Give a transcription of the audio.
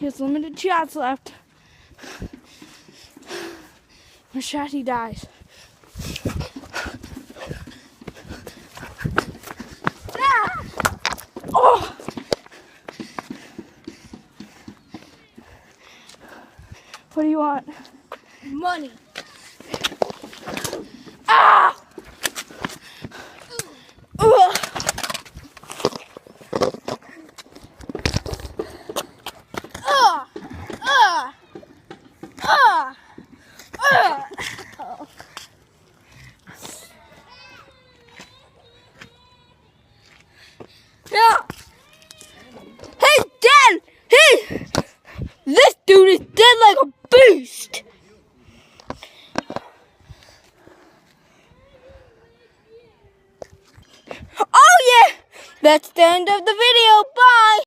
He has limited shots left. One shot, he dies. Ah! Oh! What do you want? Money. Ah! Ugh. Yeah. He's dead. This dude is dead like a beast. Oh yeah, that's the end of the video. Bye.